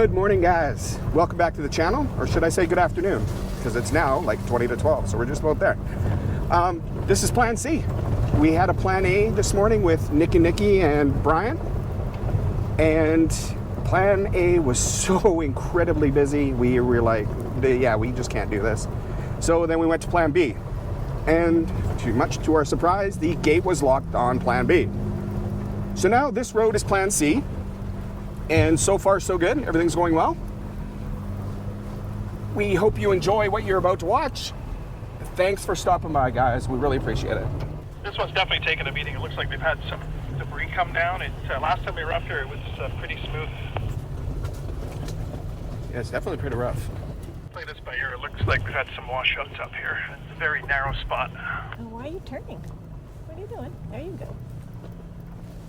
Good morning, guys. Welcome back to the channel, or should I say good afternoon, because it's now like 20 to 12, so we're just about there. This is Plan C. We had a Plan A this morning with Nikki and Brian, and Plan A was so incredibly busy. We were like, yeah, we just can't do this. So then we went to Plan B, and much to our surprise, the gate was locked on Plan B. So now this road is Plan C. And so far, so good. Everything's going well. We hope you enjoy what you're about to watch. Thanks for stopping by, guys. We really appreciate it. This one's definitely taken a beating. It looks like we've had some debris come down. Last time we were up here, it was pretty smooth. Yeah, it's definitely pretty rough. Play this by ear. It looks like we've had some washouts up here. It's a very narrow spot. Oh, why are you turning? What are you doing? There you go.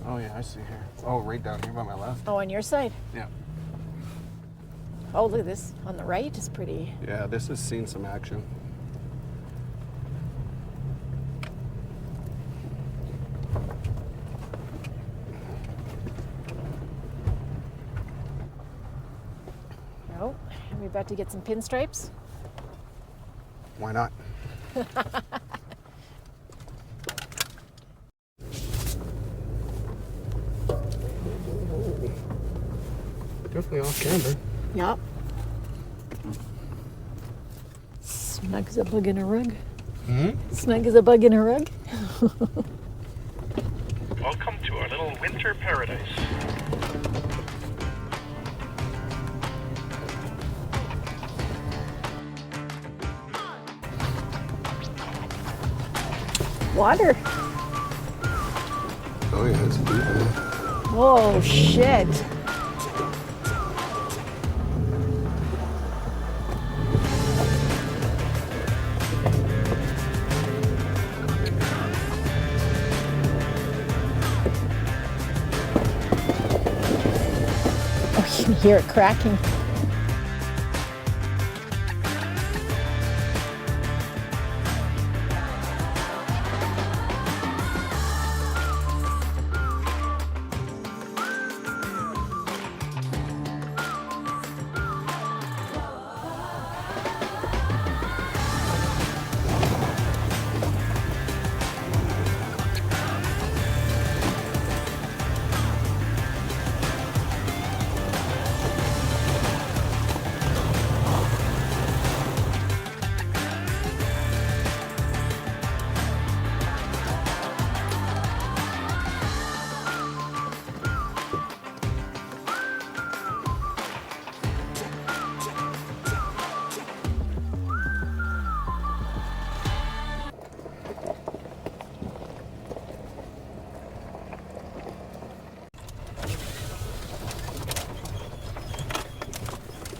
Oh, yeah, I see here. Oh, right down here by my left. Oh, on your side? Yeah. Oh, look at this. On the right is pretty. Yeah, this has seen some action. Oh, are we about to get some pinstripes? Why not? Definitely off camber. Yep. Snug as a bug in a rug. Snug as a bug in a rug. Welcome to our little winter paradise. Water. Oh, yeah, it's deep in there. Oh, shit. Oh, you can hear it cracking.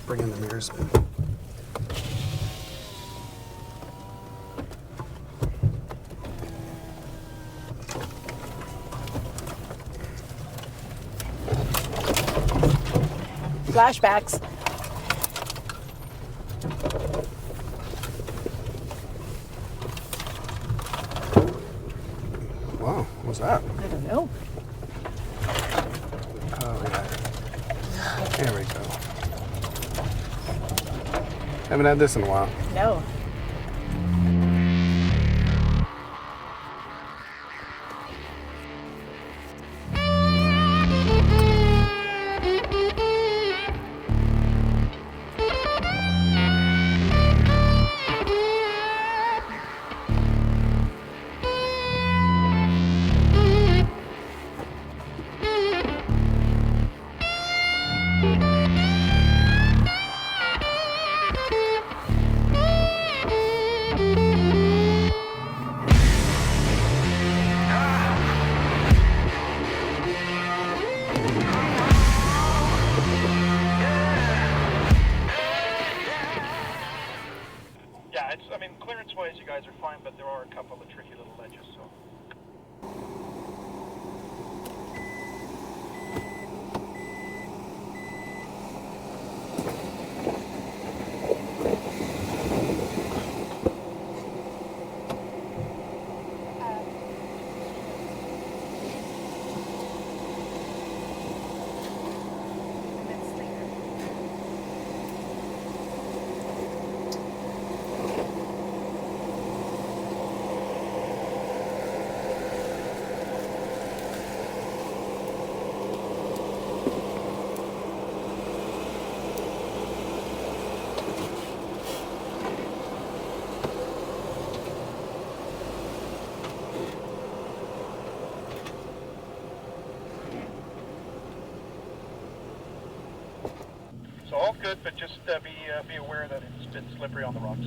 Bring in the mirrors. Flashbacks. Wow, what was that? I don't know. Oh, yeah. There we go. Haven't had this in a while. No. Yeah, I mean, clearance-wise, you guys are fine, but there are a couple of tricky little ledges, so. good, but just be aware that it's been slippery on the rocks.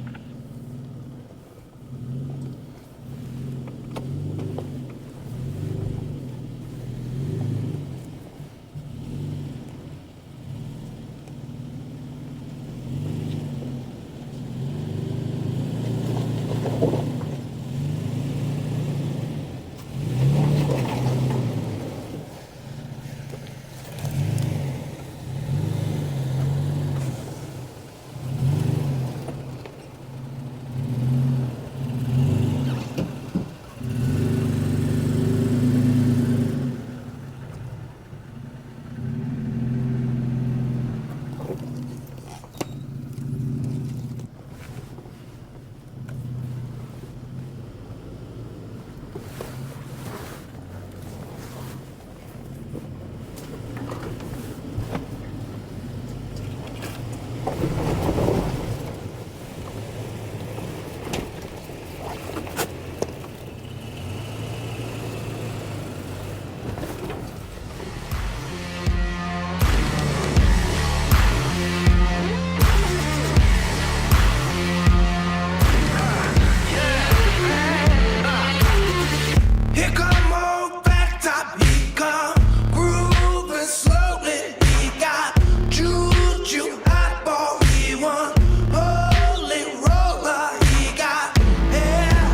Here come old back top, he come grooving slowly. He got juju, eyeball, he want holy roller. He got hair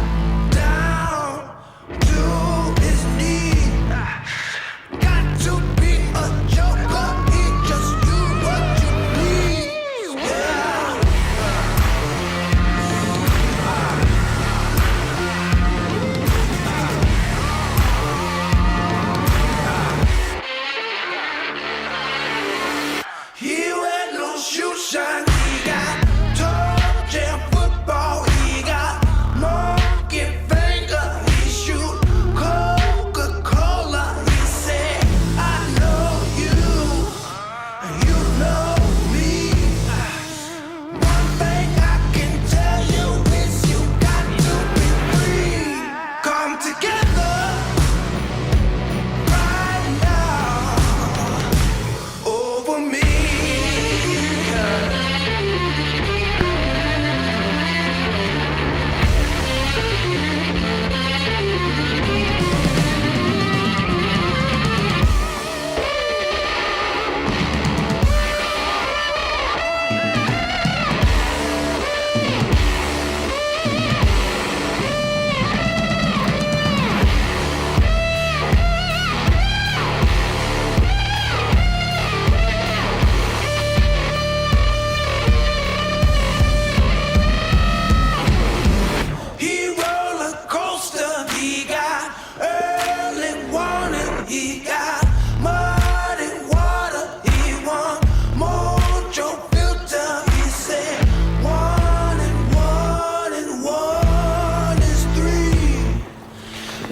down to his knee. Got to be a joker, he just do what you please. Yeah. He wear no shoe shine. He got toe jam football. He got monkey finger. He shoot Coca-Cola. He said, I know you, and you know me. One thing I can tell you is you got to be free. Come together right now over me. He roller coaster, he got early warning, he got muddy water, he want mojo filter. He said one and one is three.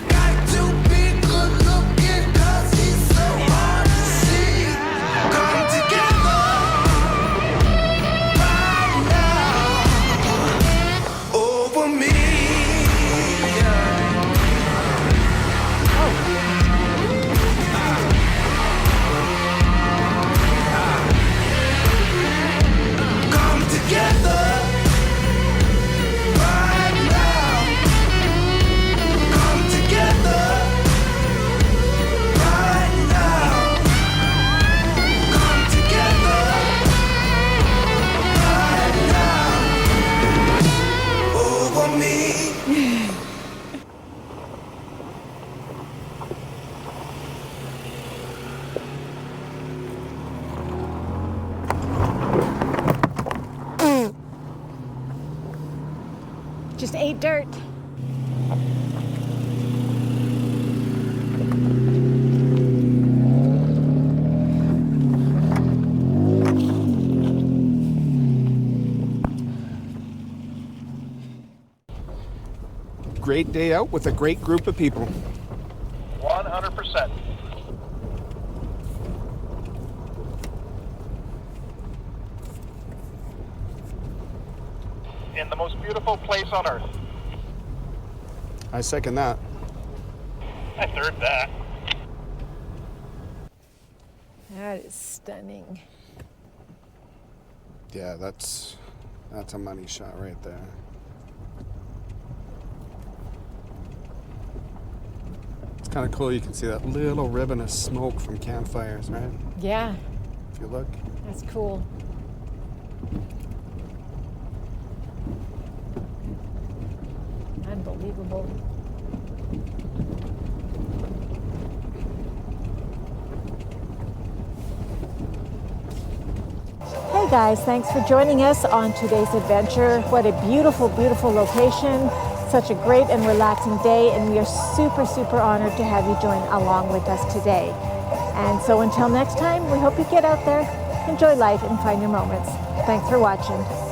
Got to be good looking 'cause he's so hard to see. Come together right now over me. Come together right now. Come together right now. Come together right now over me. Just ate dirt. Great day out with a great group of people. 100%. In the most beautiful place on earth. I second that. I third that. That is stunning. Yeah, that's a money shot right there. It's kind of cool. You can see that little ribbon of smoke from campfires, right? Yeah, If you look. that's cool. Unbelievable. Hey guys, thanks for joining us on today's adventure. What a beautiful, beautiful location. Such a great and relaxing day, and we are super, super honored to have you join along with us today. And so until next time, we hope you get out there, enjoy life, and find your moments. Thanks for watching.